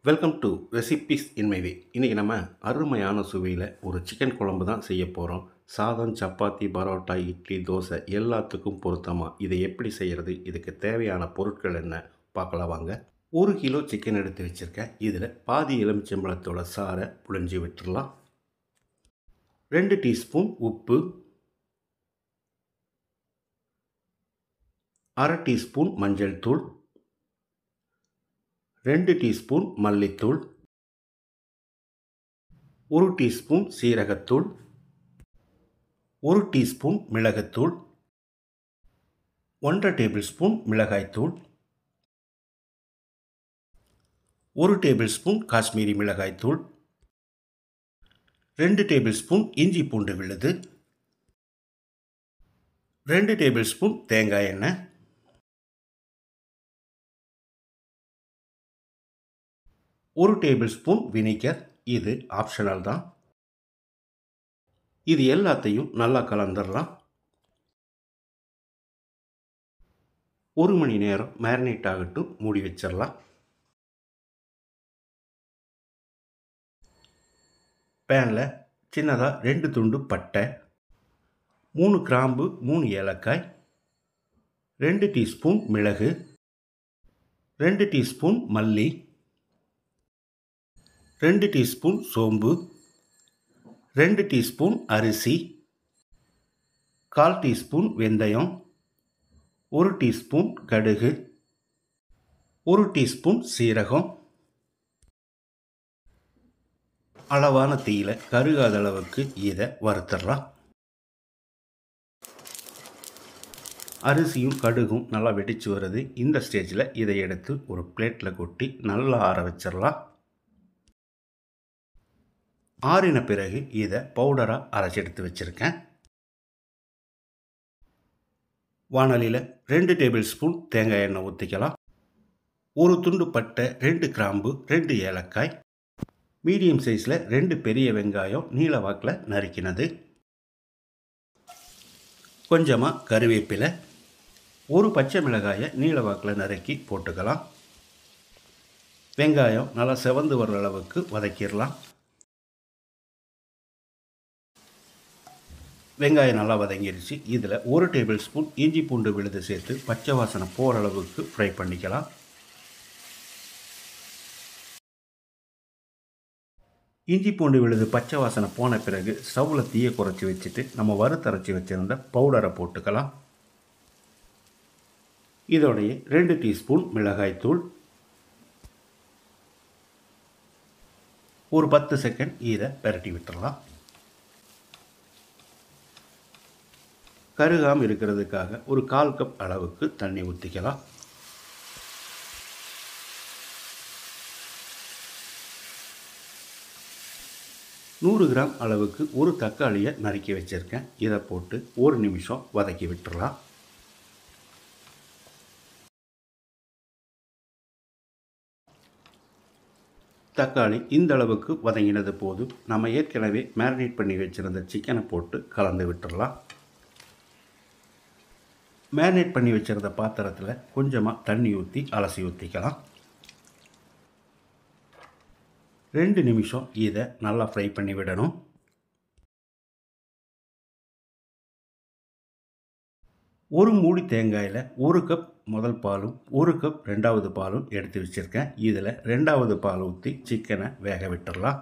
Welcome to recipes in my way. இன்றைக்கி நம்ம அருமையான சுவையில் ஒரு சிக்கன் குழம்பு தான் செய்ய போகிறோம். சாதம், சப்பாத்தி, பரோட்டா, இட்லி, தோசை எல்லாத்துக்கும் பொருத்தமாக இதை எப்படி செய்கிறது, இதுக்கு தேவையான பொருட்கள் என்ன பார்க்கலாம் வாங்க. 1 கிலோ சிக்கன் எடுத்து வச்சுருக்கேன். இதில் பாதி எலுமிச்சம்பழத்தோட சாறை புழிஞ்சு விட்டுடலாம். 2 டீஸ்பூன் உப்பு, 1/2 டீஸ்பூன் மஞ்சள் தூள், 2 டீஸ்பூன் மல்லித்தூள், 1 டீஸ்பூன் சீரகத்தூள், 1 டீஸ்பூன் மிளகுத்தூள், 1/2 டேபிள் ஸ்பூன் மிளகாய்த்தூள், 1 டேபிள் ஸ்பூன் காஷ்மீரி மிளகாய்த்தூள், 2 டேபிள் ஸ்பூன் இஞ்சி பூண்டு விழுது, 2 டேபிள் ஸ்பூன் தேங்காய் எண்ணெய், 1 டேபிள் ஸ்பூன் வினிகர். இது ஆப்ஷனல் தான். இது எல்லாத்தையும் நல்லா கலந்துடலாம். 1 மணி நேரம் மேரினேட் ஆகட்டும், மூடி வச்சிடலாம். பேனில் சின்னதாக 2 துண்டு பட்டை, 3 கிராம்பு, 3 ஏலக்காய், 2 டீஸ்பூன் மிளகு, 2 டீஸ்பூன் மல்லி, 2 டீஸ்பூன் சோம்பு, 2 டீஸ்பூன் அரிசி, 1/4 டீஸ்பூன் வெந்தயம், 1 டீஸ்பூன் கடுகு, 1 டீஸ்பூன் சீரகம். அளவான தீயில கருகாத அளவுக்கு இதை வறுத்துடலாம். அரிசியும் கடுகும் நல்லா வெடிச்சு வருது. இந்த ஸ்டேஜில் இதை எடுத்து ஒரு பிளேட்டில் கொட்டி நல்லா ஆற வச்சிடலாம். ஆறின பிறகு இதை பவுடராக அரைச்சி எடுத்து வச்சுருக்கேன். வாணலியில் 2 டேபிள் ஸ்பூன் தேங்காய் எண்ணெய் ஊற்றிக்கலாம். 1 துண்டு பட்டை, 2 கிராம்பு, 2 ஏலக்காய், மீடியம் சைஸில் 2 பெரிய வெங்காயம் நீல வாக்கில் நறுக்கினது, கொஞ்சமாக கருவேப்பிலை, 1 பச்சை மிளகாயை நீல வாக்கில் நறுக்கி போட்டுக்கலாம். வெங்காயம் நல்லா செவந்து வர்ற அளவுக்கு வதக்கிடலாம். வெங்காயம் நல்லா வதங்கிடுச்சு. இதில் 1 டேபிள் ஸ்பூன் இஞ்சி பூண்டு விழுது சேர்த்து பச்சை வாசனை போகிற அளவுக்கு ஃப்ரை பண்ணிக்கலாம். இஞ்சி பூண்டு விழுது பச்சை வாசனை போன பிறகு ஸ்டவ்வில் தீயை குறைச்சி வச்சுட்டு நம்ம வறுத்தரைச்சி வச்சுருந்த பவுடரை போட்டுக்கலாம். இதோடைய 2 டீஸ்பூன் மிளகாய்த்தூள், ஒரு 10 செகண்ட் இதை பெரட்டி விட்டுடலாம். கருகாமல் இருக்கிறதுக்காக ஒரு 1/4 கப் அளவுக்கு தண்ணி ஊற்றிக்கலாம். நூறு கிராம் அளவுக்கு ஒரு தக்காளியை நறுக்கி வச்சுருக்கேன். இதை போட்டு 1 நிமிஷம் வதக்கி விட்டுடலாம். தக்காளி இந்த அளவுக்கு வதங்கினது போதும். நம்ம ஏற்கனவே மேரினேட் பண்ணி வச்சுருந்த சிக்கனை போட்டு கலந்து விட்டுடலாம். மேரினேட் பண்ணி வச்சுருந்த பாத்திரத்தில் கொஞ்சமாக தண்ணி ஊற்றி அலசி ஊற்றிக்கலாம். 2 நிமிஷம் இதை நல்லா ஃப்ரை பண்ணி விடணும். ஒரு மூடி தேங்காயில் 1 கப் முதல் பாலும் 1 கப் 2வது பாலும் எடுத்து வச்சுருக்கேன். இதில் 2வது பால் ஊற்றி சிக்கனை வேக விட்டுடலாம்.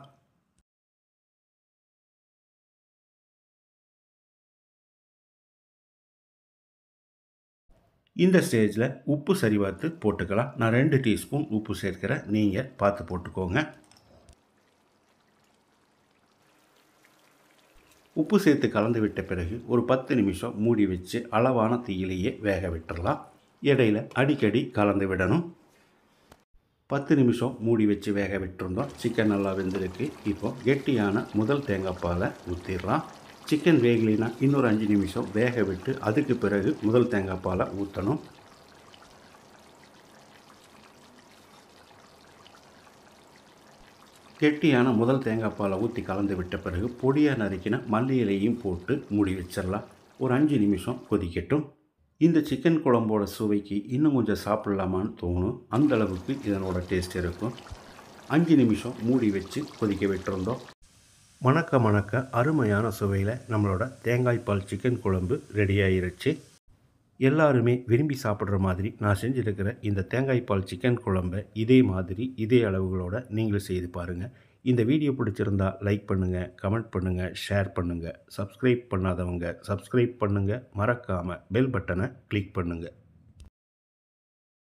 இந்த ஸ்டேஜில் உப்பு சரி பார்த்து போட்டுக்கலாம். நான் 2 டீஸ்பூன் உப்பு சேர்க்கிறேன், நீங்கள் பார்த்து போட்டுக்கோங்க. உப்பு சேர்த்து கலந்து விட்ட பிறகு ஒரு 10 நிமிஷம் மூடி வச்சு அளவான தீயிலேயே வேக விட்டுடலாம். இடையில் அடிக்கடி கலந்து விடணும். 10 நிமிஷம் மூடி வச்சு வேக விட்டுருந்தோம். சிக்கன் நல்லா வெந்திருக்கு. இப்போ கெட்டியான முதல் தேங்காய் பாலை ஊற்றிடலாம். சிக்கன் வேகலைன்னா இன்னொரு 5 நிமிஷம் வேக விட்டு அதுக்கு பிறகு முதல் தேங்காய் பாலை ஊற்றணும். கெட்டியான முதல் தேங்காய் பாலை ஊற்றி கலந்து விட்ட பிறகு பொடியாக நறுக்கின மல்லி இலையும் போட்டு மூடி வச்சிடலாம். ஒரு 5 நிமிஷம் கொதிக்கட்டும். இந்த சிக்கன் குழம்போட சுவைக்கு இன்னும் கொஞ்சம் சாப்பிட்லாமான்னு தோணும். அந்த அளவுக்கு இதனோட டேஸ்ட் இருக்கும். 5 நிமிஷம் மூடி வச்சு கொதிக்க விட்டுருந்தோம். மணக்க மணக்க அருமையான சுவையில் நம்மளோட தேங்காய் பால் சிக்கன் குழம்பு ரெடி ஆயிருச்சு. எல்லாருமே விரும்பி சாப்பிட்ற மாதிரி நான் செஞ்சுருக்கிற இந்த தேங்காய் பால் சிக்கன் குழம்பை இதே மாதிரி இதே அளவுகளோடு நீங்களும் செய்து பாருங்கள். இந்த வீடியோ பிடிச்சிருந்தா லைக் பண்ணுங்கள், கமெண்ட் பண்ணுங்கள், ஷேர் பண்ணுங்கள். சப்ஸ்கிரைப் பண்ணாதவங்க சப்ஸ்கிரைப் பண்ணுங்கள். மறக்காமல் பெல் பட்டனை கிளிக் பண்ணுங்கள்.